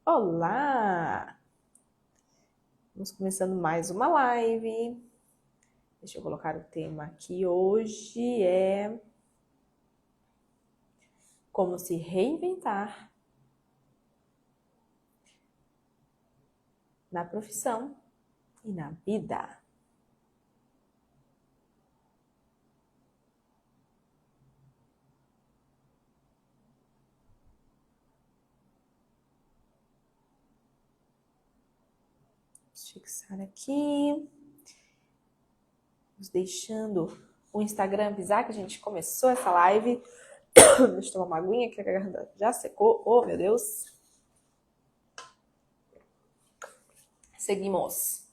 Olá! Vamos começando mais uma live. Deixa eu colocar o tema aqui. Hoje é como se reinventar na profissão e na vida. Fixar aqui, vamos deixando o Instagram avisar que a gente começou essa live. Deixa eu tomar uma aguinha que a garganta já secou. Oh, meu Deus! Seguimos.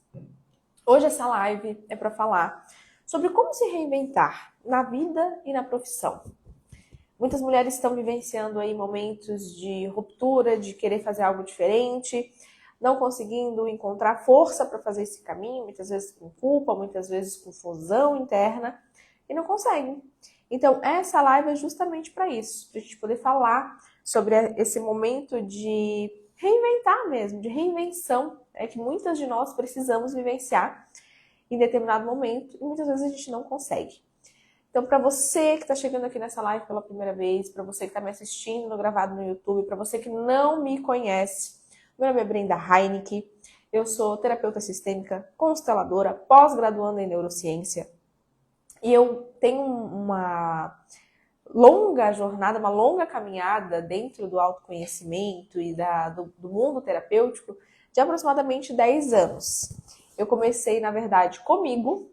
Hoje essa live é para falar sobre como se reinventar na vida e na profissão. Muitas mulheres estão vivenciando aí momentos de ruptura, de querer fazer algo diferente, não conseguindo encontrar força para fazer esse caminho, muitas vezes com culpa, muitas vezes com confusão interna, e não conseguem. Então, essa live é justamente para isso, para a gente poder falar sobre esse momento de reinventar mesmo, de reinvenção, que muitas de nós precisamos vivenciar em determinado momento, e muitas vezes a gente não consegue. Então, para você que está chegando aqui nessa live pela primeira vez, para você que está me assistindo no gravado no YouTube, para você que não me conhece, meu nome é Brenda Heinicke, eu sou terapeuta sistêmica, consteladora, pós-graduanda em neurociência, e eu tenho uma longa jornada, uma longa caminhada dentro do autoconhecimento e do mundo terapêutico de aproximadamente 10 anos. Eu comecei, na verdade, comigo,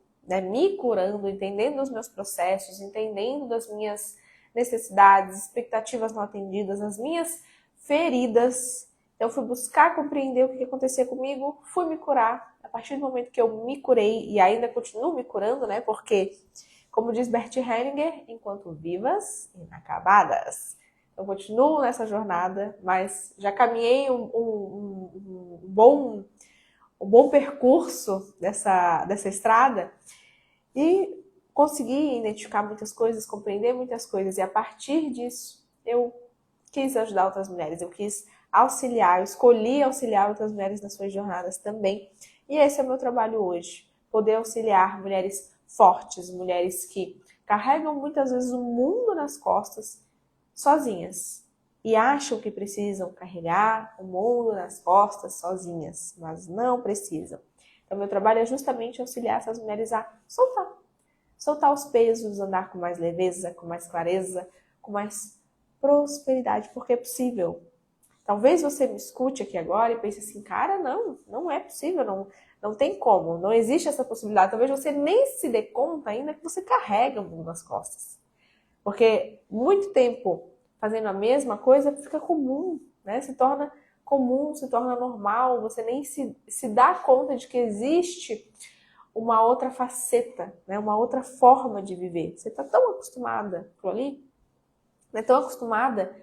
me curando, entendendo os meus processos, entendendo das minhas necessidades, expectativas não atendidas, as minhas feridas. Então, fui buscar compreender o que acontecia comigo, fui me curar. A partir do momento que eu me curei e ainda continuo me curando, porque, como diz Bert Hellinger, enquanto vivas, inacabadas. Eu continuo nessa jornada, mas já caminhei um bom percurso dessa estrada e consegui identificar muitas coisas, compreender muitas coisas. E a partir disso, eu quis ajudar outras mulheres, eu quis auxiliar, eu escolhi auxiliar outras mulheres nas suas jornadas também. E esse é o meu trabalho hoje, poder auxiliar mulheres fortes, mulheres que carregam muitas vezes o mundo nas costas sozinhas e acham que precisam carregar o mundo nas costas sozinhas, mas não precisam. Então, meu trabalho é justamente auxiliar essas mulheres a soltar os pesos, andar com mais leveza, com mais clareza, com mais prosperidade, porque é possível. Talvez você me escute aqui agora e pense assim, cara, não é possível, não tem como, não existe essa possibilidade. Talvez você nem se dê conta ainda que você carrega o mundo nas costas. Porque muito tempo fazendo a mesma coisa fica comum, se torna comum, se torna normal, você nem se dá conta de que existe uma outra faceta, uma outra forma de viver. Você está tão acostumada com ali, tão acostumada,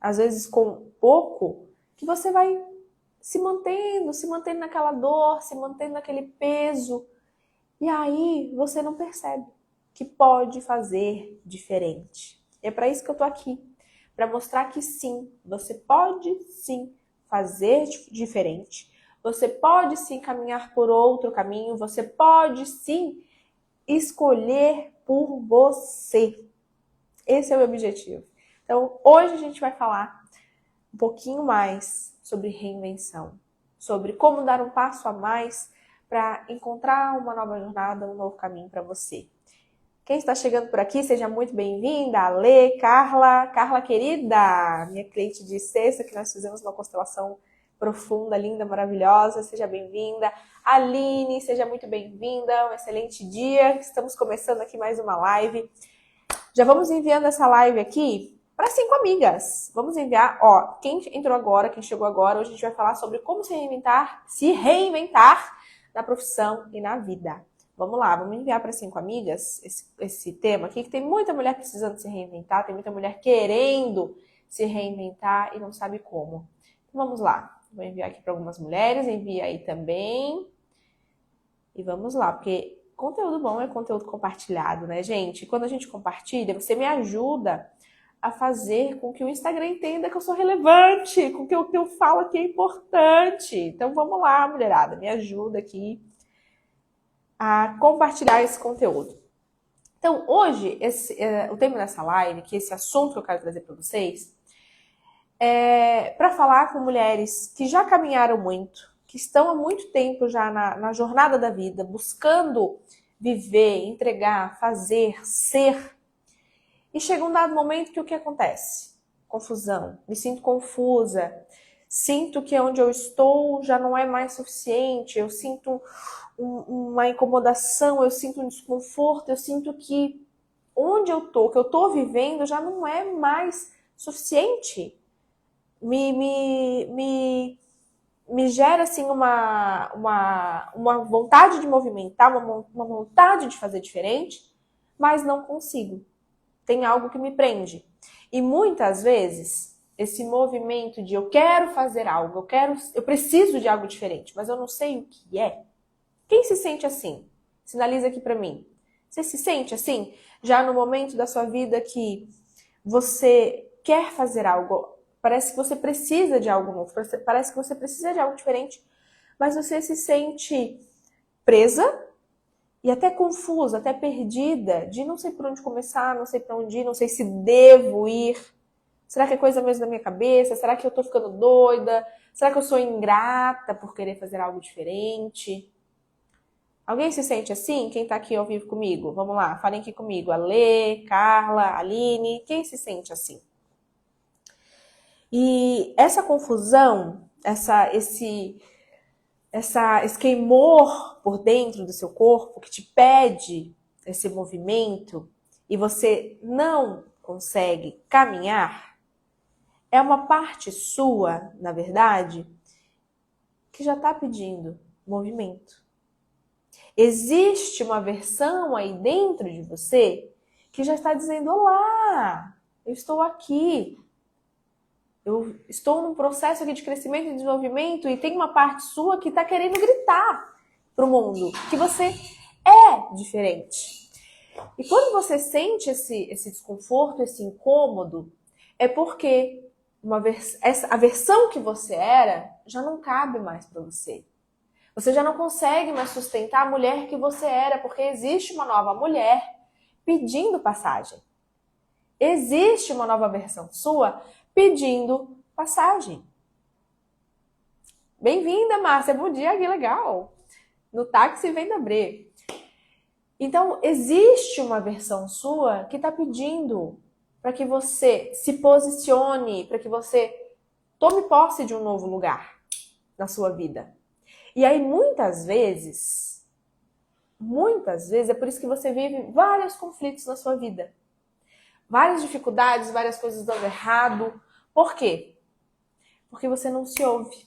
às vezes com pouco, que você vai se mantendo naquela dor, se mantendo naquele peso, e aí você não percebe que pode fazer diferente. É para isso que eu tô aqui, para mostrar que sim, você pode sim fazer diferente, você pode sim caminhar por outro caminho, você pode sim escolher por você. Esse é o meu objetivo. Então, hoje a gente vai falar um pouquinho mais sobre reinvenção, sobre como dar um passo a mais para encontrar uma nova jornada, um novo caminho para você. Quem está chegando por aqui, seja muito bem-vinda. Ale, Carla querida, minha cliente de sexta, que nós fizemos uma constelação profunda, linda, maravilhosa, seja bem-vinda. Aline, seja muito bem-vinda, um excelente dia. Estamos começando aqui mais uma live. Já vamos enviando essa live aqui para 5 amigas. Vamos enviar, quem entrou agora, quem chegou agora, hoje a gente vai falar sobre como se reinventar na profissão e na vida. Vamos lá, vamos enviar para 5 amigas esse tema aqui, que tem muita mulher precisando se reinventar, tem muita mulher querendo se reinventar e não sabe como. Então vamos lá, vou enviar aqui para algumas mulheres, envia aí também. E vamos lá, porque conteúdo bom é conteúdo compartilhado, gente? Quando a gente compartilha, você me ajuda a fazer com que o Instagram entenda que eu sou relevante, com que o que eu falo aqui é importante. Então vamos lá, mulherada, me ajuda aqui a compartilhar esse conteúdo. Então hoje, o tema dessa live, que esse assunto que eu quero trazer para vocês, é para falar com mulheres que já caminharam muito, que estão há muito tempo já na jornada da vida, buscando viver, entregar, fazer, ser. E chega um dado momento que o que acontece? Confusão. Me sinto confusa. Sinto que onde eu estou já não é mais suficiente. Eu sinto uma incomodação, eu sinto um desconforto, eu sinto que onde eu tô, que eu tô vivendo, já não é mais suficiente. Me gera assim uma vontade de movimentar, uma vontade de fazer diferente, mas não consigo. Tem algo que me prende. E muitas vezes, esse movimento de eu quero fazer algo, eu preciso de algo diferente, mas eu não sei o que é. Quem se sente assim? Sinaliza aqui pra mim. Você se sente assim? Já no momento da sua vida que você quer fazer algo, parece que você precisa de algo novo, parece que você precisa de algo diferente, mas você se sente presa e até confusa, até perdida, de não sei por onde começar, não sei para onde ir, não sei se devo ir. Será que é coisa mesmo da minha cabeça? Será que eu tô ficando doida? Será que eu sou ingrata por querer fazer algo diferente? Alguém se sente assim? Quem tá aqui ao vivo comigo? Vamos lá, falem aqui comigo. A Lê, Carla, Aline, quem se sente assim? E essa confusão, esse queimor por dentro do seu corpo que te pede esse movimento e você não consegue caminhar, é uma parte sua, na verdade, que já está pedindo movimento. Existe uma versão aí dentro de você que já está dizendo: olá, eu estou aqui. Eu estou num processo aqui de crescimento e desenvolvimento e tem uma parte sua que está querendo gritar para o mundo que você é diferente. E quando você sente esse desconforto, esse incômodo, é porque a versão que você era já não cabe mais para você. Você já não consegue mais sustentar a mulher que você era, porque existe uma nova mulher pedindo passagem. Existe uma nova versão sua pedindo passagem. Bem-vinda, Márcia. Bom dia, que legal. No táxi vem da Bre. Então, existe uma versão sua que está pedindo para que você se posicione, para que você tome posse de um novo lugar na sua vida. E aí, muitas vezes, é por isso que você vive vários conflitos na sua vida. Várias dificuldades, várias coisas dando errado. Por quê? Porque você não se ouve.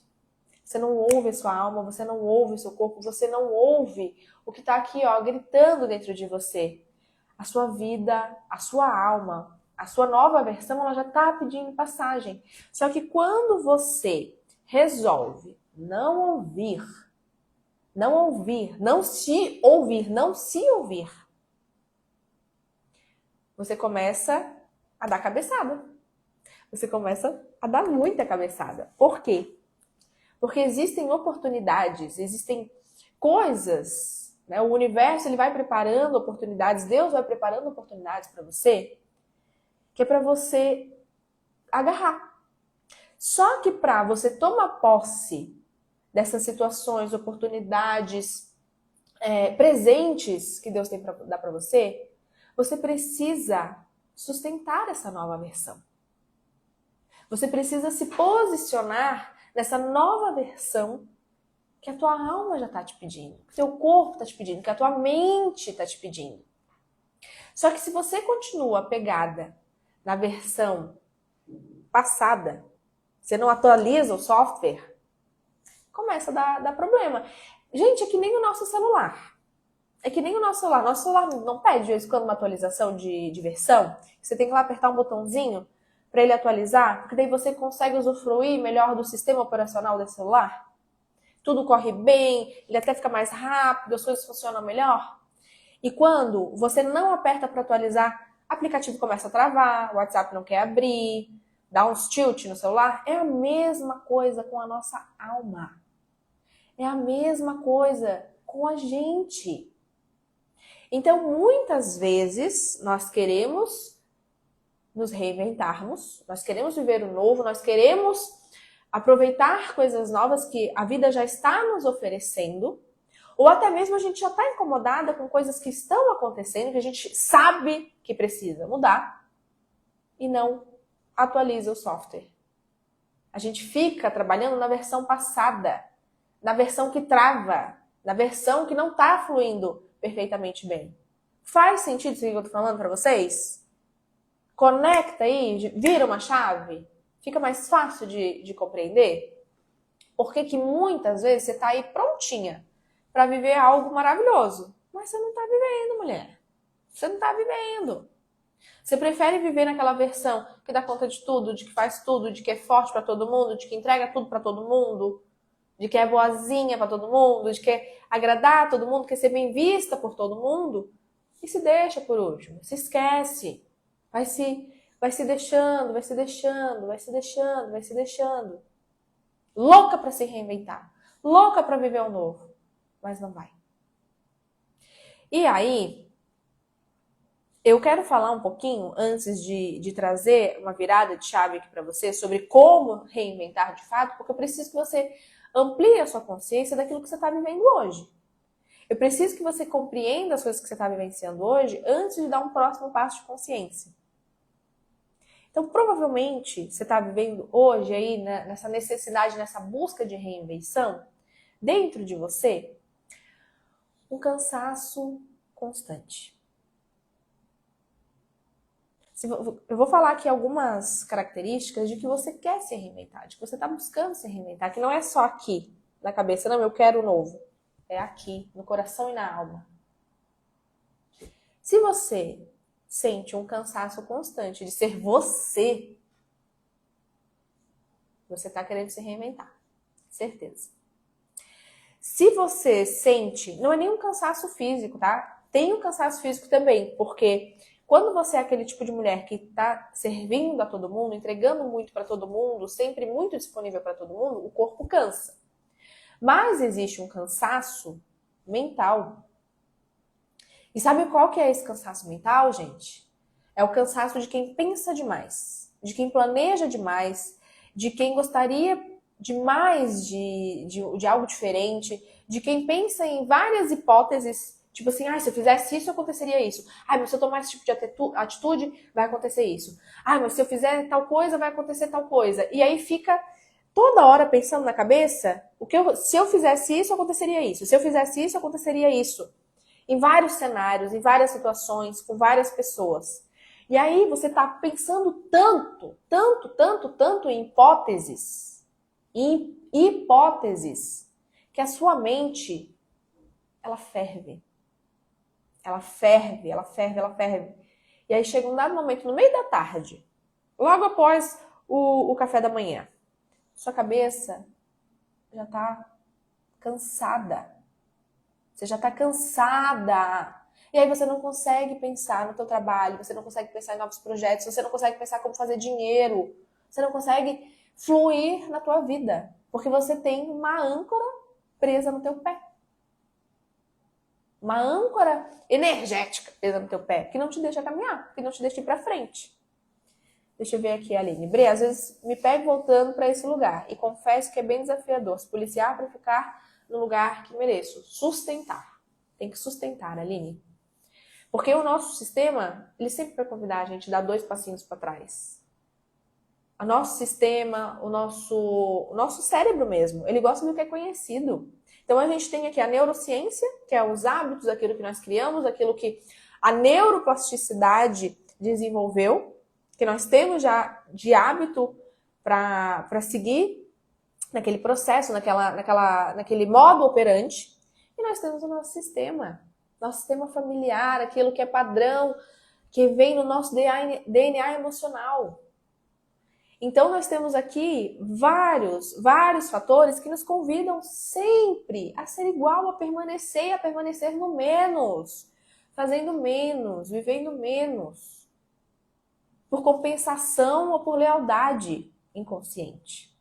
Você não ouve a sua alma, você não ouve o seu corpo, você não ouve o que está aqui, ó, gritando dentro de você. A sua vida, a sua alma, a sua nova versão, ela já está pedindo passagem. Só que quando você resolve não se ouvir, você começa a dar cabeçada. Você começa a dar muita cabeçada. Por quê? Porque existem oportunidades, existem coisas, né? O universo ele vai preparando oportunidades, Deus vai preparando oportunidades para você, que é para você agarrar. Só que para você tomar posse dessas situações, oportunidades, presentes que Deus tem para dar para você, você precisa sustentar essa nova versão. Você precisa se posicionar nessa nova versão que a tua alma já está te pedindo, que o teu corpo está te pedindo, que a tua mente está te pedindo. Só que se você continua pegada na versão passada, você não atualiza o software, começa a dar problema. Gente, é que nem o nosso celular. Nosso celular não pede de vez em quando uma atualização de versão. Você tem que lá apertar um botãozinho para ele atualizar, porque daí você consegue usufruir melhor do sistema operacional desse celular. Tudo corre bem, ele até fica mais rápido, as coisas funcionam melhor. E quando você não aperta para atualizar aplicativo começa a travar, o WhatsApp não quer abrir, dá uns tilt no celular. É a mesma coisa com a nossa alma. É a mesma coisa com a gente. Então, muitas vezes, nós queremos nos reinventarmos, nós queremos viver o novo, nós queremos aproveitar coisas novas que a vida já está nos oferecendo, ou até mesmo a gente já está incomodada com coisas que estão acontecendo, que a gente sabe que precisa mudar, e não atualiza o software. A gente fica trabalhando na versão passada, na versão que trava, na versão que não está fluindo perfeitamente bem. Faz sentido isso que eu tô falando para vocês? Conecta aí, vira uma chave, fica mais fácil de compreender. Porque que muitas vezes você tá aí prontinha para viver algo maravilhoso, mas você não tá vivendo, mulher. Você não tá vivendo. Você prefere viver naquela versão que dá conta de tudo, de que faz tudo, de que é forte para todo mundo, de que entrega tudo para todo mundo, de que é boazinha para todo mundo, de que quer agradar todo mundo, quer ser bem vista por todo mundo, e se deixa por último, se esquece, vai se deixando, vai se deixando, vai se deixando, vai se deixando. Louca para se reinventar, louca para viver o novo, mas não vai. E aí, eu quero falar um pouquinho, antes de trazer uma virada de chave aqui para você, sobre como reinventar de fato, porque eu preciso que você amplie a sua consciência daquilo que você está vivendo hoje. Eu preciso que você compreenda as coisas que você está vivenciando hoje antes de dar um próximo passo de consciência. Então, provavelmente, você está vivendo hoje aí, né, nessa necessidade, nessa busca de reinvenção, dentro de você, um cansaço constante. Eu vou falar aqui algumas características de que você quer se reinventar, de que você está buscando se reinventar, que não é só aqui, na cabeça, não, eu quero o novo. É aqui, no coração e na alma. Se você sente um cansaço constante de ser você, você está querendo se reinventar. Certeza. Se você sente, não é nenhum cansaço físico, tá? Tem um cansaço físico também, porque quando você é aquele tipo de mulher que está servindo a todo mundo, entregando muito para todo mundo, sempre muito disponível para todo mundo, o corpo cansa. Mas existe um cansaço mental. E sabe qual que é esse cansaço mental, gente? É o cansaço de quem pensa demais, de quem planeja demais, de quem gostaria demais de algo diferente, de quem pensa em várias hipóteses, tipo assim, se eu fizesse isso, aconteceria isso. Mas se eu tomar esse tipo de atitude, vai acontecer isso. Mas se eu fizer tal coisa, vai acontecer tal coisa. E aí fica toda hora pensando na cabeça, se eu fizesse isso, aconteceria isso. Se eu fizesse isso, aconteceria isso. Em vários cenários, em várias situações, com várias pessoas. E aí você tá pensando tanto em hipóteses, que a sua mente, ela ferve. Ela ferve. E aí chega um dado momento, no meio da tarde, logo após o café da manhã, sua cabeça já tá cansada. Você já tá cansada. E aí você não consegue pensar no teu trabalho, você não consegue pensar em novos projetos, você não consegue pensar como fazer dinheiro, você não consegue fluir na tua vida, porque você tem uma âncora presa no teu pé. Uma âncora energética presa no teu pé, que não te deixa caminhar, que não te deixa ir pra frente. Deixa eu ver aqui, Aline. Bre, às vezes me pego voltando para esse lugar e confesso que é bem desafiador se policiar para ficar no lugar que mereço. Sustentar. Tem que sustentar, Aline. Porque o nosso sistema, ele sempre vai convidar a gente a dar 2 passinhos para trás. O nosso sistema, o nosso cérebro mesmo, ele gosta do que é conhecido. Então a gente tem aqui a neurociência, que é os hábitos, aquilo que nós criamos, aquilo que a neuroplasticidade desenvolveu, que nós temos já de hábito para seguir naquele processo, naquele modo operante. E nós temos o nosso sistema familiar, aquilo que é padrão, que vem no nosso DNA emocional. Então nós temos aqui vários fatores que nos convidam sempre a ser igual, a permanecer no menos, fazendo menos, vivendo menos. por compensação ou por lealdade inconsciente.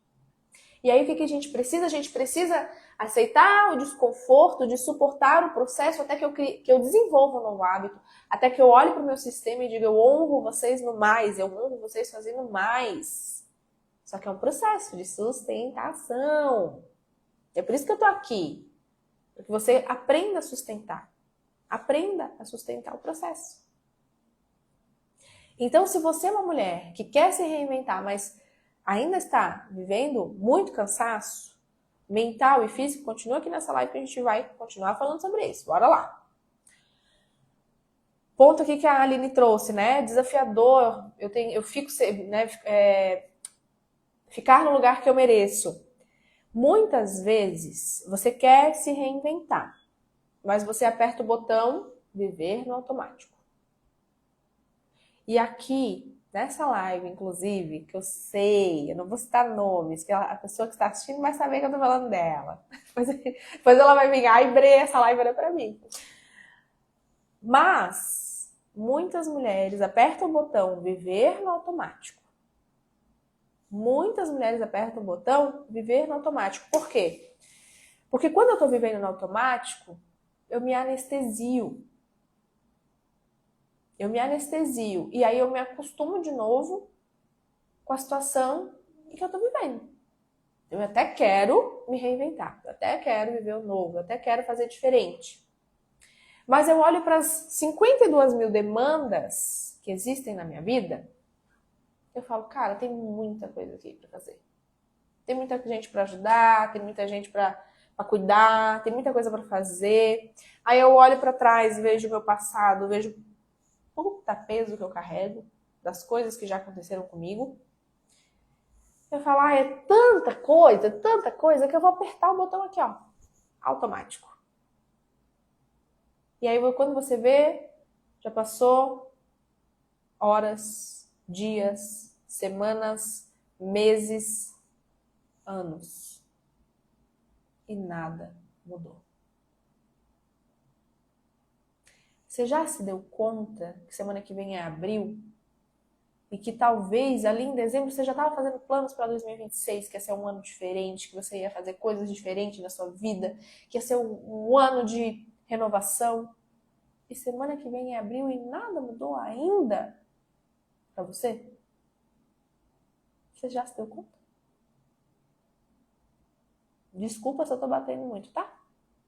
E aí o que a gente precisa? A gente precisa aceitar o desconforto de suportar o processo até que eu desenvolva um novo hábito, até que eu olhe para o meu sistema e diga, eu honro vocês no mais, eu honro vocês fazendo mais. Só que é um processo de sustentação. É por isso que eu tô aqui. Para que você aprenda a sustentar. Aprenda a sustentar o processo. Então, se você é uma mulher que quer se reinventar, mas ainda está vivendo muito cansaço mental e físico, continua aqui nessa live que a gente vai continuar falando sobre isso. Bora lá. Ponto aqui que a Aline trouxe, né? Desafiador. Eu fico, né? Ficar no lugar que eu mereço. Muitas vezes você quer se reinventar, mas você aperta o botão viver no automático. E aqui, nessa live, inclusive, que eu sei, eu não vou citar nomes, que a pessoa que está assistindo vai saber que eu tô falando dela. Depois ela vai vir, ai, Bre, essa live era pra mim. Mas, muitas mulheres apertam o botão viver no automático. Muitas mulheres apertam o botão viver no automático. Por quê? Porque quando eu tô vivendo no automático, eu me anestesio. E aí eu me acostumo de novo com a situação em que eu tô vivendo. Eu até quero me reinventar, eu até quero viver o novo, eu até quero fazer diferente. Mas eu olho para as 52 mil demandas que existem na minha vida, eu falo, cara, tem muita coisa aqui para fazer. Tem muita gente para ajudar, tem muita gente para cuidar, tem muita coisa para fazer. Aí eu olho para trás, vejo o meu passado, vejo puta peso que eu carrego, das coisas que já aconteceram comigo. Eu falo, é tanta coisa, que eu vou apertar o botão aqui, ó, automático. E aí, quando você vê, já passou horas, dias, semanas, meses, anos. E nada mudou. Você já se deu conta que semana que vem é abril? E que talvez ali em dezembro você já estava fazendo planos para 2026, que ia ser um ano diferente, que você ia fazer coisas diferentes na sua vida, que ia ser um ano de renovação. E semana que vem é abril e nada mudou ainda para você? Você já se deu conta? Desculpa se eu tô batendo muito, tá?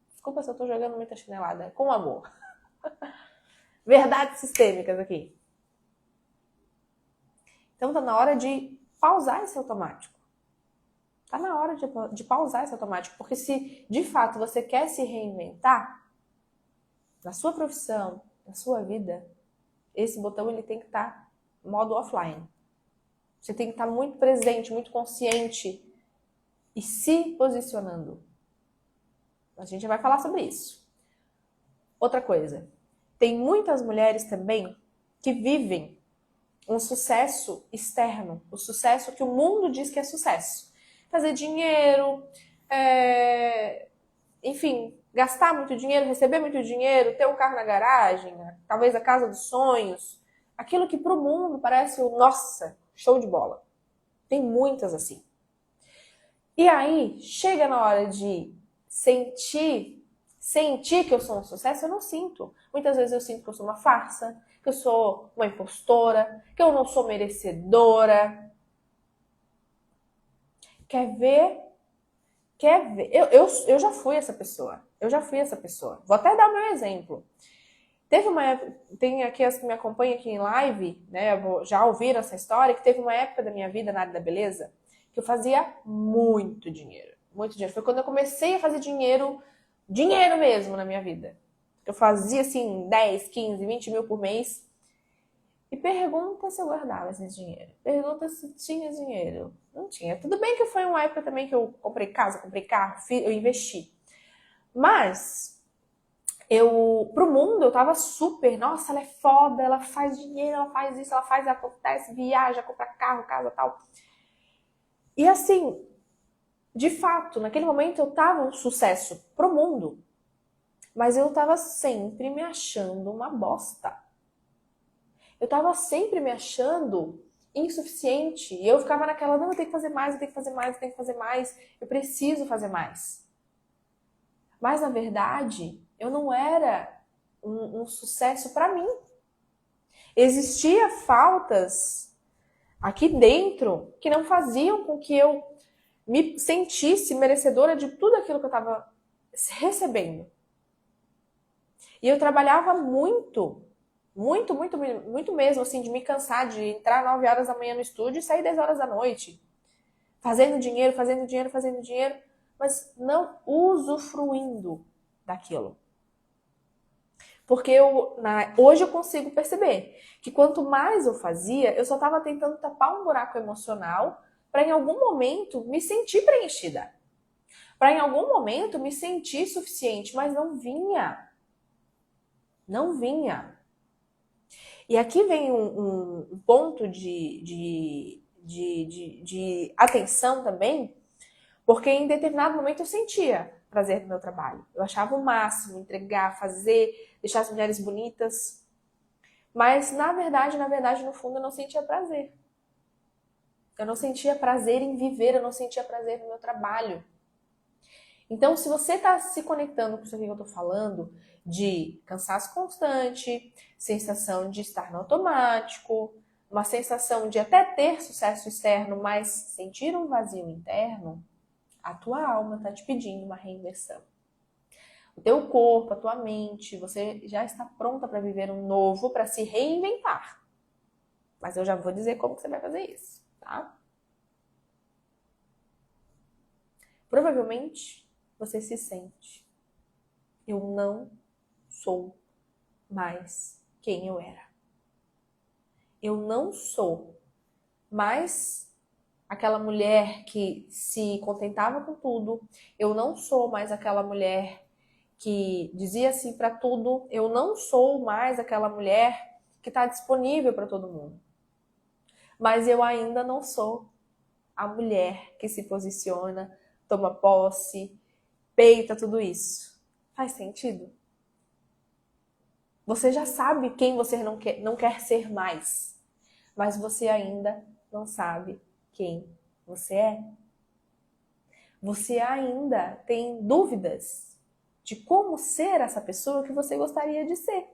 Desculpa se eu tô jogando muita chinelada. Com amor. Verdades sistêmicas aqui. Então tá na hora de pausar esse automático. Tá na hora de pausar esse automático. Porque se de fato você quer se reinventar, na sua profissão, na sua vida, esse botão ele tem que estar em modo offline. Você tem que estar muito presente, muito consciente e se posicionando. A gente vai falar sobre isso. Outra coisa, tem muitas mulheres também que vivem um sucesso externo, o sucesso que o mundo diz que é sucesso. Fazer dinheiro, enfim, gastar muito dinheiro, receber muito dinheiro, ter um carro na garagem, talvez a casa dos sonhos. Aquilo que para o mundo parece o nossa, show de bola. Tem muitas assim. E aí, chega na hora de sentir que eu sou um sucesso, eu não sinto. Muitas vezes eu sinto que eu sou uma farsa, que eu sou uma impostora, que eu não sou merecedora. Quer ver? Eu já fui essa pessoa. Vou até dar o meu exemplo. Tem aqui as que me acompanham aqui em live, né? Já ouviram essa história, que teve uma época da minha vida na área da beleza que eu fazia muito dinheiro. Muito dinheiro. Foi quando eu comecei a fazer dinheiro mesmo na minha vida. Eu fazia assim 10, 15, 20 mil por mês. E pergunta se eu guardava esse dinheiro. Pergunta se tinha dinheiro. Não tinha. Tudo bem que foi uma época também que eu comprei casa, comprei carro, eu investi. Mas pro mundo eu tava super, nossa, ela é foda, ela faz dinheiro, ela faz isso, ela faz, acontece, viaja, compra carro, casa, tal. E assim, de fato, naquele momento eu tava um sucesso pro mundo. Mas eu tava sempre me achando uma bosta. eu tava sempre me achando insuficiente. E eu ficava naquela, não, eu tenho que fazer mais, eu tenho que fazer mais, eu tenho que fazer mais, eu preciso fazer mais. Mas, na verdade, eu não era um sucesso para mim. Existia faltas aqui dentro que não faziam com que eu me sentisse merecedora de tudo aquilo que eu estava recebendo. E eu trabalhava muito mesmo, assim, de me cansar, de entrar 9 horas da manhã no estúdio e sair 10 horas da noite. Fazendo dinheiro, mas não usufruindo daquilo. Porque hoje eu consigo perceber que quanto mais eu fazia, eu só estava tentando tapar um buraco emocional para em algum momento me sentir preenchida. Para em algum momento me sentir suficiente, mas não vinha. Não vinha. E aqui vem um ponto de atenção também, porque em determinado momento eu sentia prazer no meu trabalho. Eu achava o máximo entregar, fazer, deixar as mulheres bonitas. Mas, na verdade, no fundo, eu não sentia prazer. Eu não sentia prazer em viver, eu não sentia prazer no meu trabalho. Então, se você está se conectando com isso aqui que eu estou falando, de cansaço constante, sensação de estar no automático, uma sensação de até ter sucesso externo, mas sentir um vazio interno, a tua alma está te pedindo uma reinversão. O teu corpo, a tua mente, você já está pronta para viver um novo, para se reinventar. Mas eu já vou dizer como que você vai fazer isso, tá? Provavelmente você se sente: eu não sou mais quem eu era. Eu não sou mais aquela mulher que se contentava com tudo. Eu não sou mais aquela mulher que dizia sim para tudo. Eu não sou mais aquela mulher que está disponível para todo mundo. Mas eu ainda não sou a mulher que se posiciona, toma posse, peita tudo isso. Faz sentido? Você já sabe quem você não quer ser mais, mas você ainda não sabe quem você é. Você ainda tem dúvidas de como ser essa pessoa que você gostaria de ser.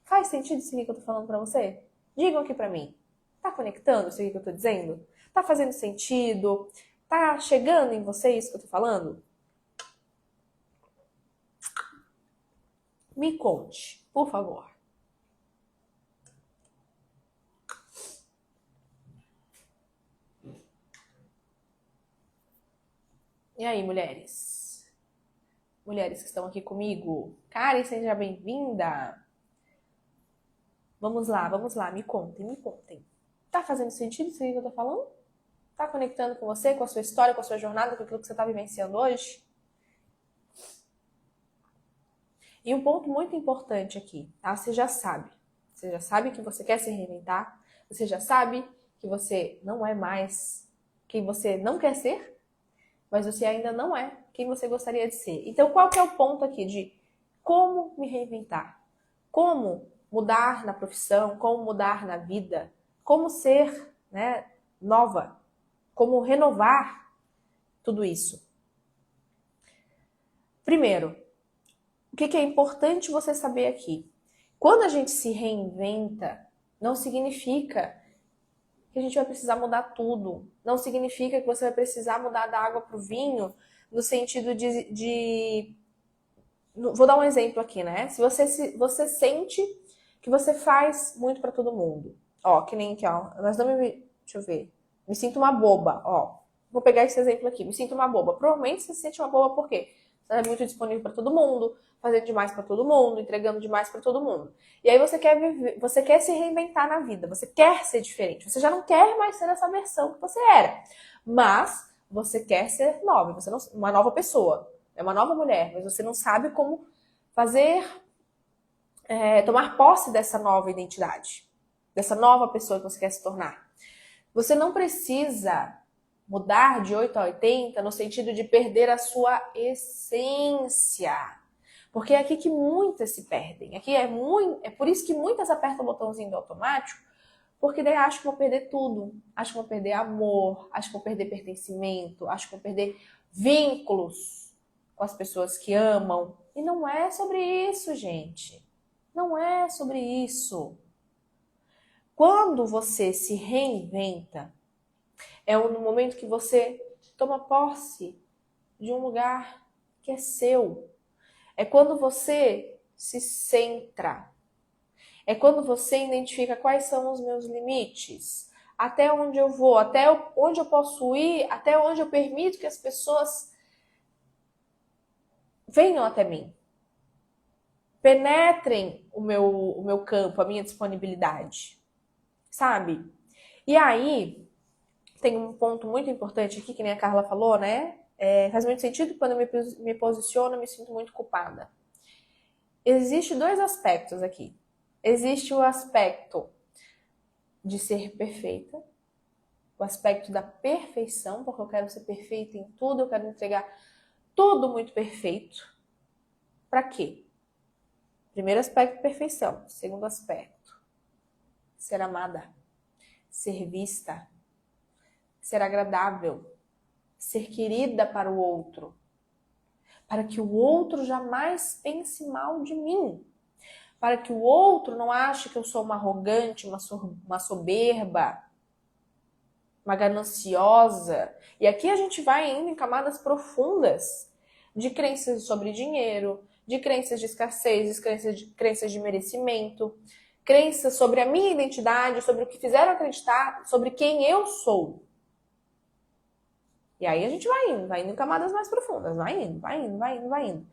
Faz sentido isso que eu tô falando pra você? Digam aqui pra mim. Tá conectando isso que eu tô dizendo? Tá fazendo sentido? Tá chegando em você isso que eu tô falando? Me conte, por favor. E aí, mulheres? Mulheres que estão aqui comigo? Karen, seja bem-vinda. Vamos lá, me contem. Tá fazendo sentido isso que eu tô falando? Tá conectando com você, com a sua história, com a sua jornada, com aquilo que você tá vivenciando hoje? E um ponto muito importante aqui, tá? Você já sabe. Você já sabe que você quer se reinventar. Você já sabe que você não é mais quem você não quer ser, mas você ainda não é quem você gostaria de ser. Então, qual que é o ponto aqui de como me reinventar? Como mudar na profissão, como mudar na vida, como ser, né, nova, como renovar tudo isso. Primeiro, o que é importante você saber aqui? Quando a gente se reinventa, não significa que a gente vai precisar mudar tudo. Não significa que você vai precisar mudar da água para o vinho, no sentido de... Vou dar um exemplo aqui, né? Se você sente que você faz muito para todo mundo. Ó, que nem aqui, ó. Nós não me... Deixa eu ver. Me sinto uma boba, ó. Vou pegar esse exemplo aqui. Me sinto uma boba. Provavelmente você se sente uma boba por quê? Você é muito disponível para todo mundo, fazendo demais para todo mundo, entregando demais para todo mundo. E aí você quer se reinventar na vida, você quer ser diferente. Você já não quer mais ser essa versão que você era. Mas você quer ser nova, você não, uma nova pessoa. É uma nova mulher, mas você não sabe como fazer, tomar posse dessa nova identidade, dessa nova pessoa que você quer se tornar. Você não precisa mudar de 8 a 80 no sentido de perder a sua essência. Porque é aqui que muitas se perdem. Aqui é por isso que muitas apertam o botãozinho do automático, porque daí acham que vão perder tudo. Acham que vão perder amor, acham que vão perder pertencimento, acham que vão perder vínculos com as pessoas que amam. E não é sobre isso, gente. Não é sobre isso. Quando você se reinventa, é no momento que você toma posse de um lugar que é seu. É quando você se centra. É quando você identifica quais são os meus limites, até onde eu vou, até onde eu posso ir, até onde eu permito que as pessoas venham até mim. Penetrem o meu campo, a minha disponibilidade. Sabe? E aí, tem um ponto muito importante aqui, que nem a Carla falou, né? Faz muito sentido quando eu me posiciono, eu me sinto muito culpada. Existem dois aspectos aqui. Existe o aspecto de ser perfeita, o aspecto da perfeição, porque eu quero ser perfeita em tudo, eu quero entregar tudo muito perfeito. Para quê? Primeiro aspecto, perfeição. Segundo aspecto, ser amada, ser vista, ser agradável, ser querida para o outro, para que o outro jamais pense mal de mim, para que o outro não ache que eu sou uma arrogante, uma soberba, uma gananciosa. E aqui a gente vai indo em camadas profundas de crenças sobre dinheiro, de crenças de escassez, de crenças de merecimento, crenças sobre a minha identidade, sobre o que fizeram acreditar, sobre quem eu sou. E aí a gente vai indo em camadas mais profundas, vai indo.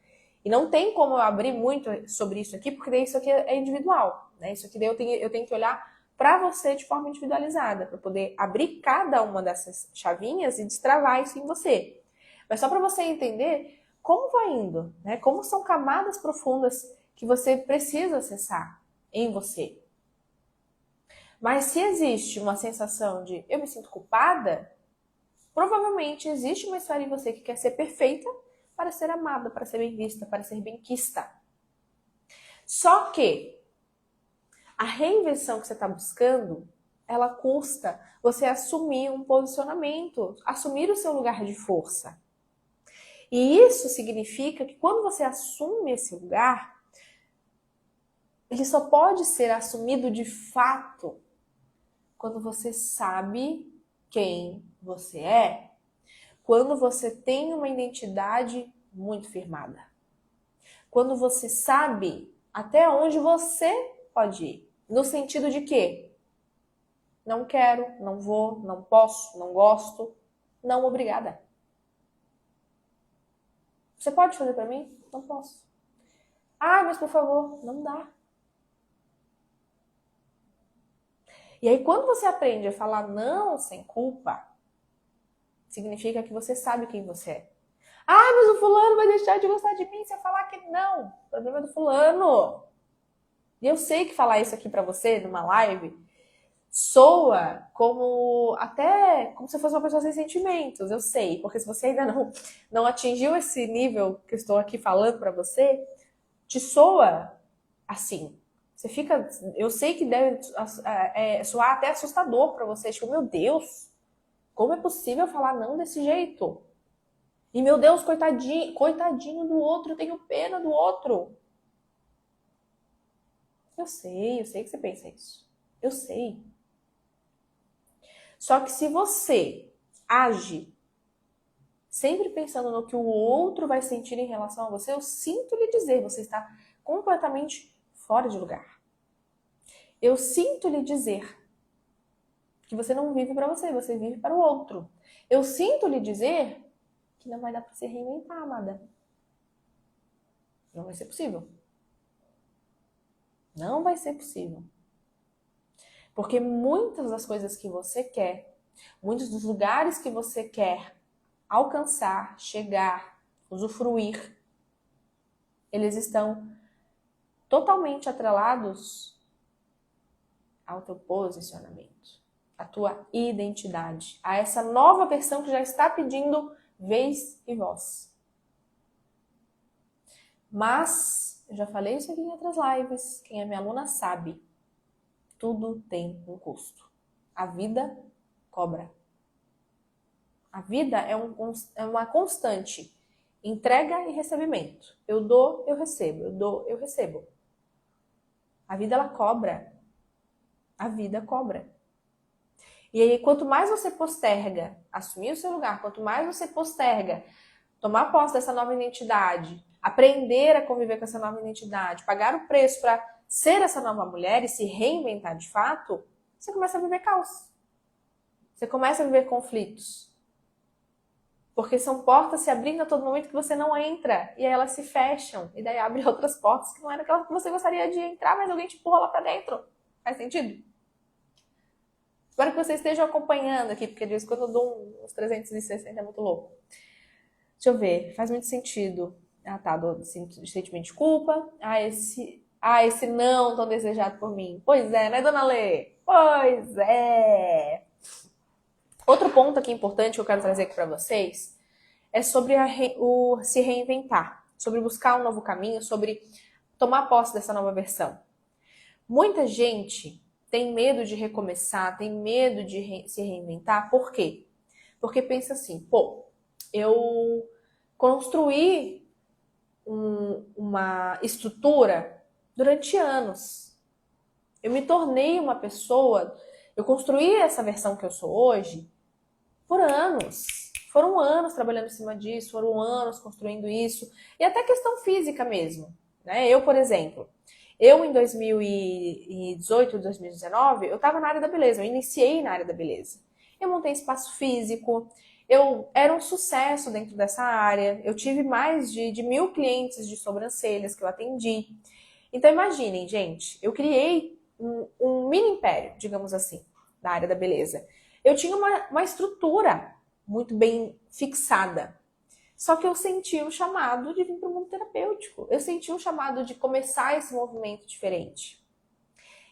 E não tem como eu abrir muito sobre isso aqui, porque daí isso aqui é individual, né? Isso aqui daí eu tenho que olhar para você de forma individualizada, para poder abrir cada uma dessas chavinhas e destravar isso em você. Mas só para você entender como vai indo, né? Como são camadas profundas que você precisa acessar em você. Mas se existe uma sensação de eu me sinto culpada, provavelmente existe uma esfera em você que quer ser perfeita para ser amada, para ser bem vista, para ser benquista. Só que a reinvenção que você está buscando, ela custa você assumir um posicionamento, assumir o seu lugar de força. E isso significa que quando você assume esse lugar, ele só pode ser assumido de fato quando você sabe quem você é, quando você tem uma identidade muito firmada, quando você sabe até onde você pode ir, no sentido de que não quero, não vou, não posso, não gosto, não obrigada. Você pode fazer para mim? Não posso. Ah, mas por favor, não dá. E aí quando você aprende a falar não sem culpa, significa que você sabe quem você é. Ah, mas o fulano vai deixar de gostar de mim se eu falar que não. O problema é do fulano. E eu sei que falar isso aqui pra você numa live soa como até como se fosse uma pessoa sem sentimentos. Eu sei, porque se você ainda não atingiu esse nível que eu estou aqui falando pra você, te soa assim. Você fica, eu sei que deve soar até assustador pra você, tipo, meu Deus, como é possível falar não desse jeito? E meu Deus, coitadinho do outro, eu tenho pena do outro. Eu sei que você pensa isso. Eu sei. Só que se você age sempre pensando no que o outro vai sentir em relação a você, eu sinto lhe dizer, você está completamente fora de lugar. Eu sinto lhe dizer que você não vive para você, você vive para o outro. Eu sinto lhe dizer que não vai dar para se reinventar, amada. Não vai ser possível. Não vai ser possível. Porque muitas das coisas que você quer, muitos dos lugares que você quer alcançar, chegar, usufruir, eles estão totalmente atrelados ao teu posicionamento, à tua identidade, a essa nova versão que já está pedindo vez e voz. Mas, eu já falei isso aqui em outras lives, quem é minha aluna sabe, tudo tem um custo. A vida cobra. A vida é uma constante entrega e recebimento. Eu dou, eu recebo. Eu dou, eu recebo. A vida, ela cobra. A vida cobra. E aí, quanto mais você posterga assumir o seu lugar, quanto mais você posterga tomar posse dessa nova identidade, aprender a conviver com essa nova identidade, pagar o preço para ser essa nova mulher e se reinventar de fato, você começa a viver caos. Você começa a viver conflitos. Porque são portas se abrindo a todo momento que você não entra. E aí elas se fecham. E daí abrem outras portas que não era aquela que você gostaria de entrar, mas alguém te empurra lá pra dentro. Faz sentido? Espero que vocês estejam acompanhando aqui, porque de vez em quando eu dou uns 360, é muito louco. Deixa eu ver, faz muito sentido. Ah, tá, do sentimento de culpa. Esse não tão desejado por mim. Pois é, né, dona Lê? Pois é. Outro ponto aqui importante que eu quero trazer aqui para vocês é sobre o se reinventar, sobre buscar um novo caminho, sobre tomar posse dessa nova versão. Muita gente tem medo de recomeçar, tem medo de se reinventar. Por quê? Porque pensa assim, eu construí uma estrutura durante anos. Eu me tornei uma pessoa, eu construí essa versão que eu sou hoje por anos. Foram anos trabalhando em cima disso, foram anos construindo isso. E até questão física mesmo. Né? Eu, por exemplo, em 2018, 2019, eu estava na área da beleza, eu iniciei na área da beleza. Eu montei espaço físico, eu era um sucesso dentro dessa área, eu tive mais de 1.000 clientes de sobrancelhas que eu atendi. Então imaginem, gente, eu criei um mini império, digamos assim, da área da beleza. Eu tinha uma estrutura muito bem fixada. Só que eu senti um chamado de vir para o mundo terapêutico. Eu senti um chamado de começar esse movimento diferente.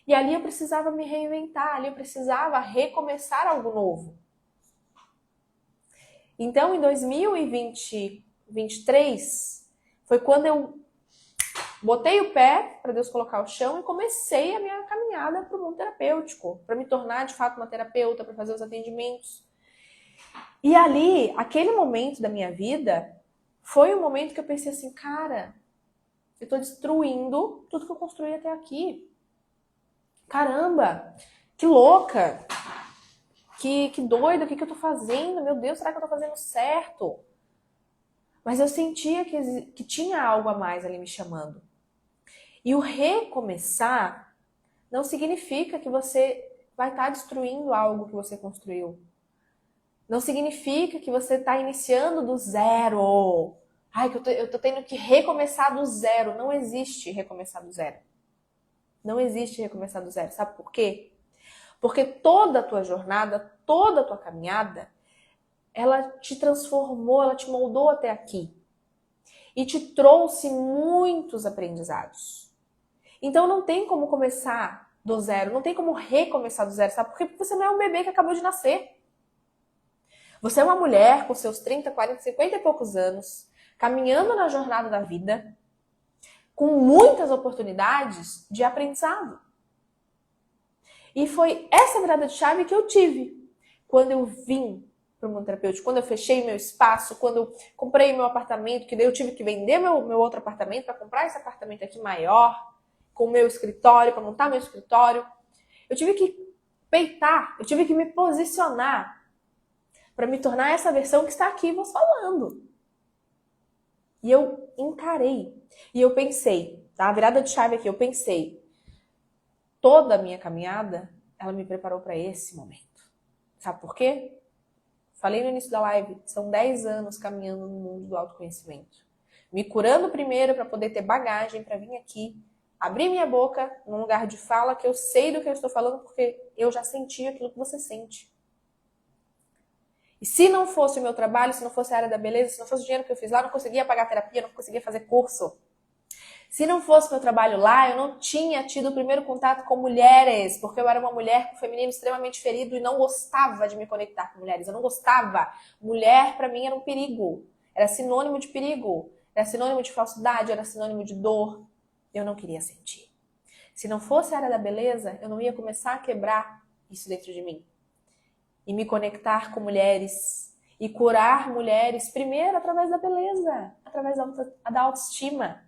E ali eu precisava me reinventar, ali eu precisava recomeçar algo novo. Então, em 2023, foi quando eu botei o pé para Deus colocar o chão e comecei a minha caminhada para o mundo terapêutico, para me tornar de fato uma terapeuta, para fazer os atendimentos. E ali, aquele momento da minha vida, foi um momento que eu pensei assim, cara, eu tô destruindo tudo que eu construí até aqui. Caramba, que louca, que doida, o que eu tô fazendo? Meu Deus, será que eu tô fazendo certo? Mas eu sentia que tinha algo a mais ali me chamando. E o recomeçar não significa que você vai estar destruindo algo que você construiu. Não significa que você está iniciando do zero. Ai, que eu tô tendo que recomeçar do zero. Não existe recomeçar do zero. Não existe recomeçar do zero. Sabe por quê? Porque toda a tua jornada, toda a tua caminhada, ela te transformou, ela te moldou até aqui. E te trouxe muitos aprendizados. Então não tem como começar do zero, não tem como recomeçar do zero, sabe? Porque você não é um bebê que acabou de nascer. Você é uma mulher com seus 30, 40, 50 e poucos anos, caminhando na jornada da vida, com muitas oportunidades de aprendizado. E foi essa virada de chave que eu tive quando eu vim para o mundo terapêutico, quando eu fechei meu espaço, quando eu comprei meu apartamento, que daí eu tive que vender meu outro apartamento para comprar esse apartamento aqui maior, com o meu escritório, para montar meu escritório. Eu tive que peitar, eu tive que me posicionar para me tornar essa versão que está aqui vos falando. E eu encarei. E eu pensei, tá? A virada de chave aqui, eu pensei. Toda a minha caminhada, ela me preparou para esse momento. Sabe por quê? Falei no início da live, são 10 anos caminhando no mundo do autoconhecimento. Me curando primeiro para poder ter bagagem para vir aqui, abrir minha boca num lugar de fala que eu sei do que eu estou falando porque eu já senti aquilo que você sente. E se não fosse o meu trabalho, se não fosse a área da beleza, se não fosse o dinheiro que eu fiz lá, eu não conseguia pagar terapia, eu não conseguia fazer curso. Se não fosse o meu trabalho lá, eu não tinha tido o primeiro contato com mulheres, porque eu era uma mulher com o feminino extremamente ferido e não gostava de me conectar com mulheres. Eu não gostava. Mulher, para mim, era um perigo. Era sinônimo de perigo. era sinônimo de falsidade, era sinônimo de dor. Eu não queria sentir. Se não fosse a área da beleza, eu não ia começar a quebrar isso dentro de mim. E me conectar com mulheres e curar mulheres, primeiro através da beleza, através da autoestima.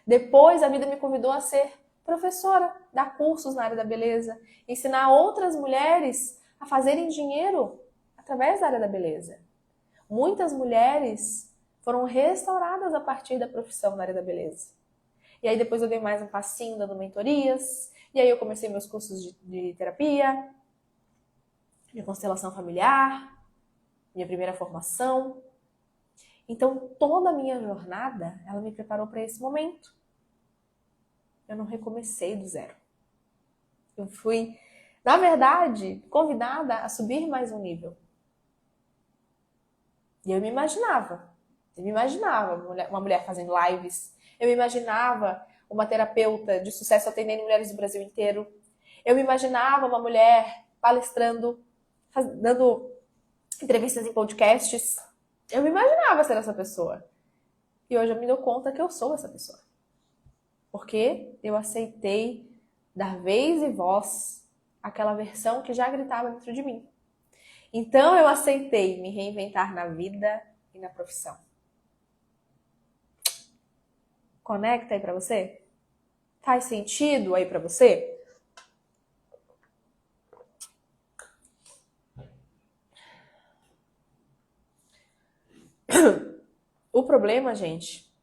Depois a vida me convidou a ser professora, dar cursos na área da beleza, ensinar outras mulheres a fazerem dinheiro através da área da beleza. Muitas mulheres foram restauradas a partir da profissão na área da beleza. E aí depois eu dei mais um passinho dando mentorias, e aí eu comecei meus cursos de terapia, de constelação familiar, minha primeira formação. Então toda a minha jornada, ela me preparou para esse momento. Eu não recomecei do zero. Eu fui, na verdade, convidada a subir mais um nível. E eu me imaginava uma mulher fazendo lives. Eu me imaginava uma terapeuta de sucesso atendendo mulheres do Brasil inteiro. Eu me imaginava uma mulher palestrando, dando entrevistas em podcasts. Eu me imaginava ser essa pessoa. E hoje eu me dou conta que eu sou essa pessoa. Porque eu aceitei dar vez e voz àquela versão que já gritava dentro de mim. Então eu aceitei me reinventar na vida e na profissão. Conecta aí pra você? Faz sentido aí pra você? O problema, gente,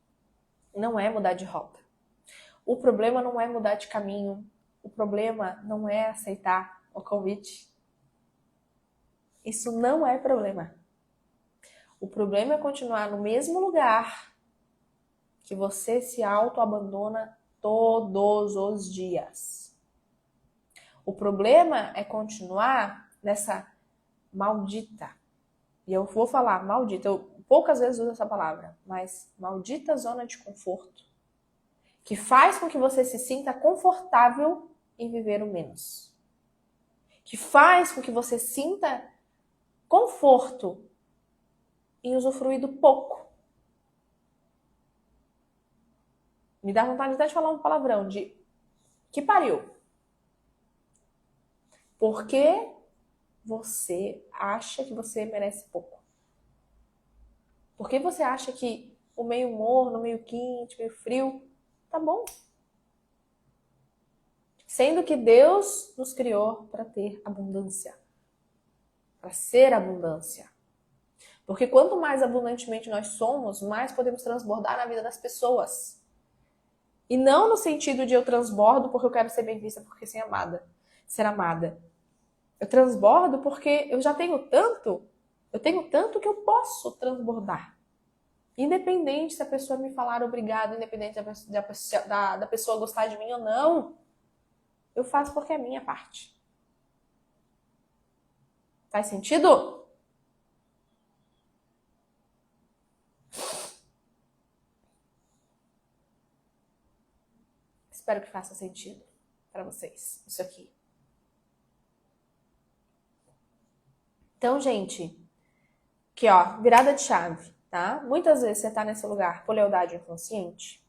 não é mudar de rota. O problema não é mudar de caminho. O problema não é aceitar o convite. Isso não é problema. O problema é continuar no mesmo lugar que você se auto-abandona todos os dias. O problema é continuar nessa maldita, e eu vou falar maldita, eu poucas vezes uso essa palavra, mas maldita zona de conforto, que faz com que você se sinta confortável em viver o menos. Que faz com que você sinta conforto em usufruir do pouco. Me dá vontade até de falar um palavrão, de que pariu. Porque você acha que você merece pouco. Porque você acha que o meio morno, meio quente, meio frio, tá bom. Sendo que Deus nos criou para ter abundância. Para ser abundância. Porque quanto mais abundantemente nós somos, mais podemos transbordar na vida das pessoas. E não no sentido de eu transbordo porque eu quero ser bem vista, porque ser amada. Eu transbordo porque eu já tenho tanto, que eu posso transbordar. Independente se a pessoa me falar obrigado, independente da pessoa gostar de mim ou não, eu faço porque é a minha parte. Faz sentido? Espero que faça sentido para vocês, isso aqui. Então, gente, aqui ó, virada de chave, tá? Muitas vezes você tá nesse lugar por lealdade inconsciente.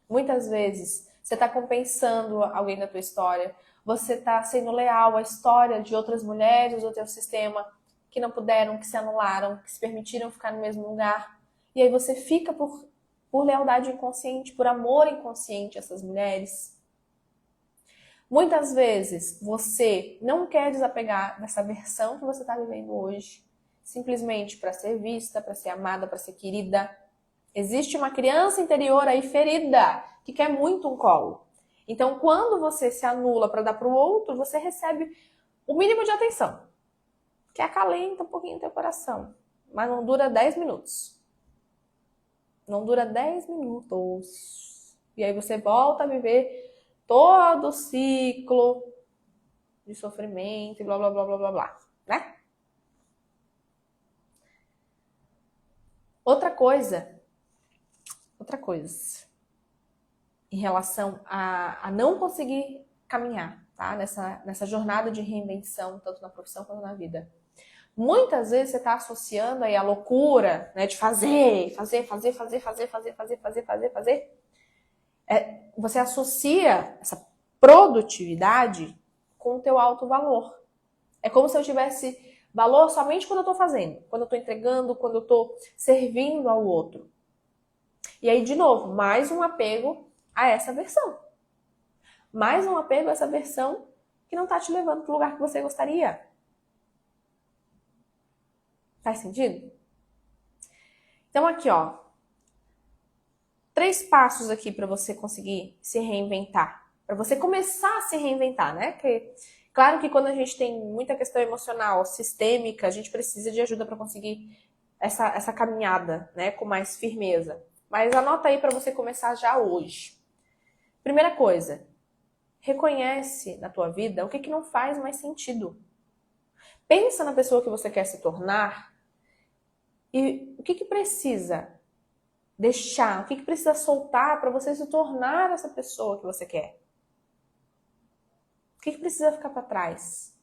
Muitas vezes você tá compensando alguém da tua história. Você tá sendo leal à história de outras mulheres do teu sistema que não puderam, que se anularam, que se permitiram ficar no mesmo lugar. E aí você fica por lealdade inconsciente, por amor inconsciente a essas mulheres. Muitas vezes você não quer desapegar dessa versão que você está vivendo hoje, simplesmente para ser vista, para ser amada, para ser querida. Existe uma criança interior aí ferida que quer muito um colo. Então, quando você se anula para dar para o outro, você recebe o mínimo de atenção, que acalenta um pouquinho o teu coração, mas não dura 10 minutos. Não dura 10 minutos. E aí você volta a viver todo o ciclo de sofrimento e blá, blá, blá, blá, blá, blá, né? Outra coisa, em relação a não conseguir caminhar, tá? Nessa jornada de reinvenção, tanto na profissão quanto na vida. Muitas vezes você está associando aí a loucura, né, de fazer. Você associa essa produtividade com o teu alto valor. É como se eu tivesse valor somente quando eu estou fazendo, quando eu estou entregando, quando eu estou servindo ao outro. E aí, de novo, mais um apego a essa versão. Mais um apego a essa versão que não está te levando para o lugar que você gostaria. Faz sentido? Então aqui, ó, 3 passos aqui para você conseguir se reinventar. Para você começar a se reinventar, né? Porque, claro que quando a gente tem muita questão emocional, sistêmica, a gente precisa de ajuda para conseguir essa caminhada, né? Com mais firmeza. Mas anota aí para você começar já hoje. Primeira coisa, reconhece na tua vida o que não faz mais sentido. Pensa na pessoa que você quer se tornar e o que precisa deixar, o que precisa soltar para você se tornar essa pessoa que você quer. O que precisa ficar para trás?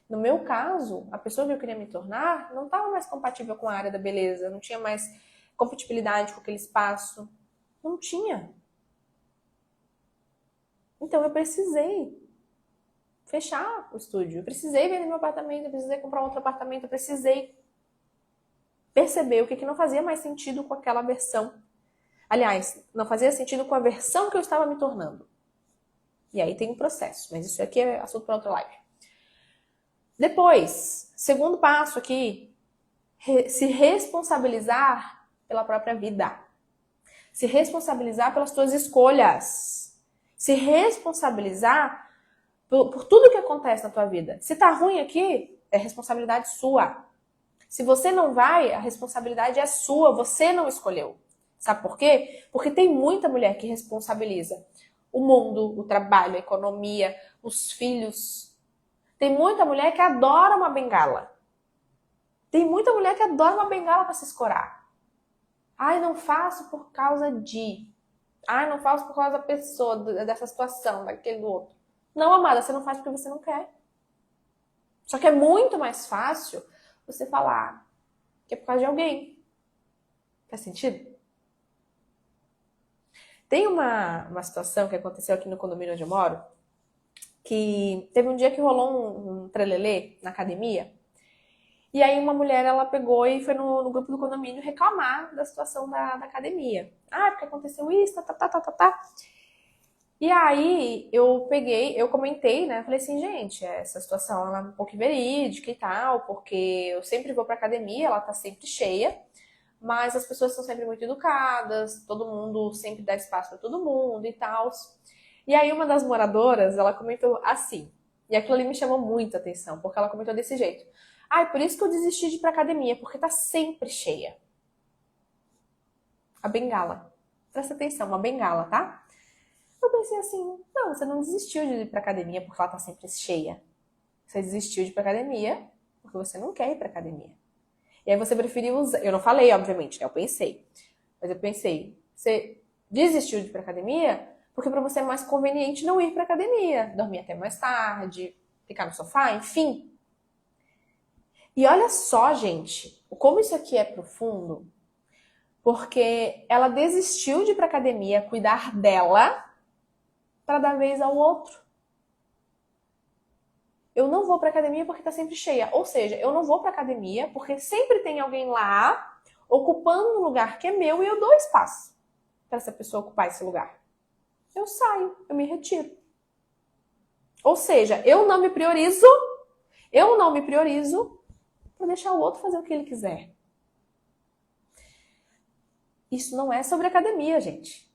No meu caso, a pessoa que eu queria me tornar não estava mais compatível com a área da beleza, não tinha mais compatibilidade com aquele espaço. Não tinha. Então eu precisei fechar o estúdio, eu precisei vender meu apartamento, eu precisei comprar outro apartamento, eu precisei perceber o que não fazia mais sentido com aquela versão. Aliás, não fazia sentido com a versão que eu estava me tornando. E aí tem um processo, mas isso aqui é assunto para outra live. Depois, segundo passo aqui, se responsabilizar pela própria vida. Se responsabilizar pelas suas escolhas. Se responsabilizar por tudo que acontece na tua vida. Se tá ruim aqui, é responsabilidade sua. Se você não vai, a responsabilidade é sua, você não escolheu. Sabe por quê? Porque tem muita mulher que responsabiliza o mundo, o trabalho, a economia, os filhos. Tem muita mulher que adora uma bengala. Tem muita mulher que adora uma bengala para se escorar. Ai, não faço por causa de. Ai, não faço por causa da pessoa, dessa situação, daquele do outro. Não, amada, você não faz porque você não quer. Só que é muito mais fácil você falar que é por causa de alguém. Faz sentido? Tem uma situação que aconteceu aqui no condomínio onde eu moro, que teve um dia que rolou um trelelê na academia, e aí uma mulher, ela pegou e foi no grupo do condomínio reclamar da situação da academia. Ah, porque aconteceu isso, tá. E aí eu comentei, né? Falei assim, gente, essa situação ela é um pouco verídica e tal, porque eu sempre vou pra academia, ela tá sempre cheia, mas as pessoas são sempre muito educadas, todo mundo sempre dá espaço para todo mundo e tal. E aí uma das moradoras, ela comentou assim, e aquilo ali me chamou muito a atenção, porque ela comentou desse jeito. Por isso que eu desisti de ir pra academia, porque tá sempre cheia. A bengala. Presta atenção, uma bengala, tá? Eu pensei assim, não, você não desistiu de ir pra academia porque ela tá sempre cheia. Você desistiu de ir pra academia porque você não quer ir pra academia. E aí você preferiu usar... Eu não falei, obviamente, né? Eu pensei. Mas eu pensei, você desistiu de ir pra academia porque pra você é mais conveniente não ir pra academia. Dormir até mais tarde, ficar no sofá, enfim. E olha só, gente, como isso aqui é profundo. Porque ela desistiu de ir pra academia, cuidar dela, para dar vez ao outro. Eu não vou pra academia porque tá sempre cheia. Ou seja, eu não vou pra academia porque sempre tem alguém lá ocupando um lugar que é meu e eu dou espaço para essa pessoa ocupar esse lugar. Eu saio, eu me retiro. Ou seja, eu não me priorizo para deixar o outro fazer o que ele quiser. Isso não é sobre academia, gente.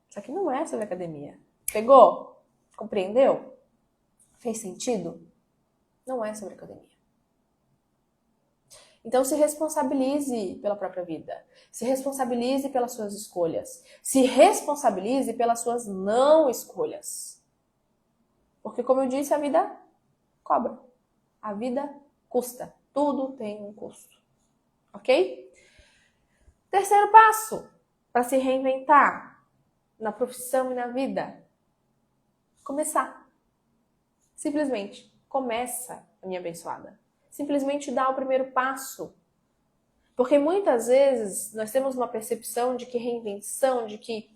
Isso aqui não é sobre academia. Pegou? Compreendeu? Fez sentido? Não é sobre academia. Então se responsabilize pela própria vida. Se responsabilize pelas suas escolhas. Se responsabilize pelas suas não escolhas. Porque, como eu disse, a vida cobra. A vida custa. Tudo tem um custo. Ok? Terceiro passo para se reinventar na profissão e na vida. Começar. Simplesmente começa, minha abençoada. simplesmente dar o primeiro passo. Porque muitas vezes nós temos uma percepção de que reinvenção, de que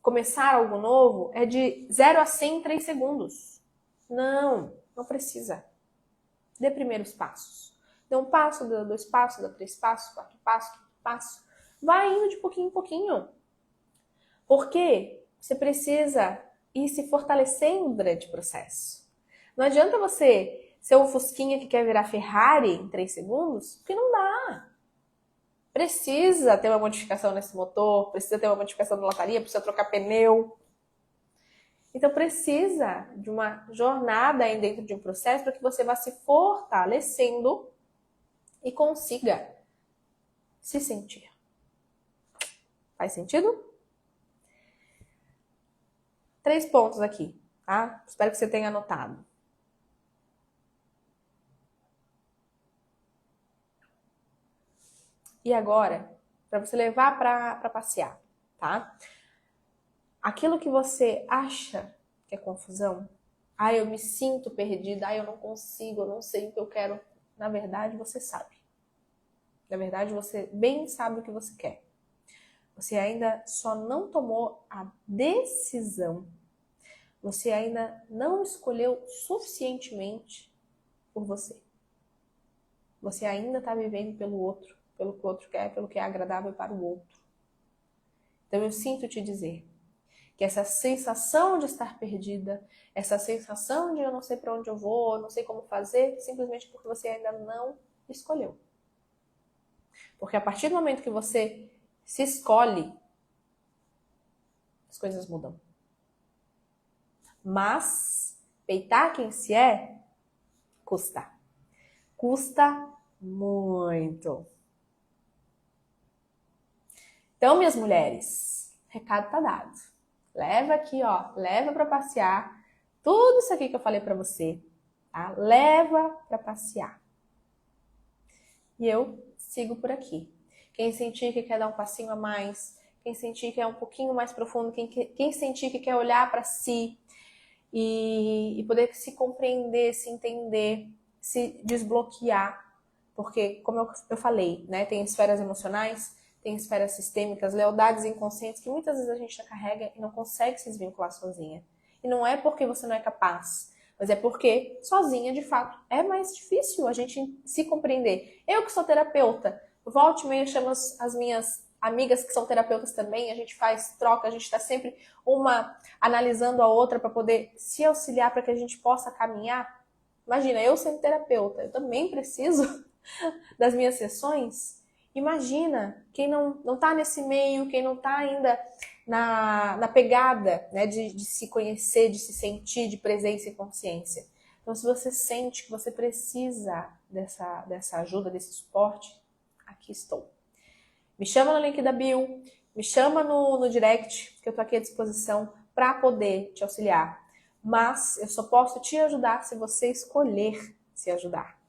começar algo novo é de 0 a 100 em 3 segundos. Não, não precisa. Dê primeiros passos. Dê um passo, dê 2 passos, dê 3 passos, 4 passos, 5 passos. Vai indo de pouquinho em pouquinho. Porque você precisa ir se fortalecendo durante o processo. Não adianta você ser um Fusquinha que quer virar Ferrari em 3 segundos, porque não dá. Precisa ter uma modificação nesse motor, precisa ter uma modificação na lataria, precisa trocar pneu. Então precisa de uma jornada aí dentro de um processo para que você vá se fortalecendo e consiga se sentir. Faz sentido? 3 pontos aqui, tá? Espero que você tenha anotado. E agora, para você levar para passear, tá? Aquilo que você acha que é confusão, eu me sinto perdida, eu não consigo, eu não sei o que eu quero. Na verdade, você sabe. Na verdade, você bem sabe o que você quer. Você ainda só não tomou a decisão. Você ainda não escolheu suficientemente por você. Você ainda está vivendo pelo outro, pelo que o outro quer, pelo que é agradável para o outro. Então eu sinto te dizer que essa sensação de estar perdida, essa sensação de eu não sei para onde eu vou, eu não sei como fazer, simplesmente porque você ainda não escolheu. Porque a partir do momento que você se escolhe, as coisas mudam. Mas peitar quem se é, custa. Custa muito. Então, minhas mulheres, recado tá dado. Leva aqui, ó, leva para passear tudo isso aqui que eu falei para você, tá? Leva para passear. E eu sigo por aqui. Quem sentir que quer dar um passinho a mais, quem sentir que é um pouquinho mais profundo, quem sentir que quer olhar para si e poder se compreender, se entender, se desbloquear, porque, como eu falei, né, tem esferas emocionais, tem esferas sistêmicas, lealdades inconscientes que muitas vezes a gente já carrega e não consegue se desvincular sozinha. E não é porque você não é capaz, mas é porque sozinha, de fato, é mais difícil a gente se compreender. Eu que sou terapeuta, volte e meia chamo as minhas amigas que são terapeutas também, a gente faz troca, a gente está sempre uma analisando a outra para poder se auxiliar para que a gente possa caminhar. Imagina, eu sendo terapeuta, eu também preciso das minhas sessões. Imagina quem não tá nesse meio, quem não tá ainda na pegada, né, de se conhecer, de se sentir, de presença e consciência. Então, se você sente que você precisa dessa ajuda, desse suporte, aqui estou. Me chama no link da bio, me chama no direct, que eu tô aqui à disposição para poder te auxiliar. Mas eu só posso te ajudar se você escolher se ajudar.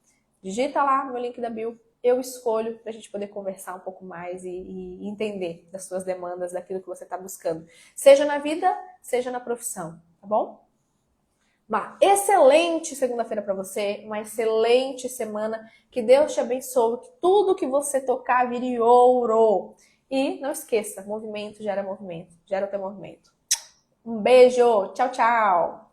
Digita lá no link da bio, eu escolho para a gente poder conversar um pouco mais e entender das suas demandas, daquilo que você está buscando. Seja na vida, seja na profissão, tá bom? Uma excelente segunda-feira para você, uma excelente semana, que Deus te abençoe, que tudo que você tocar vire ouro. E não esqueça, movimento gera o teu movimento. Um beijo, tchau, tchau!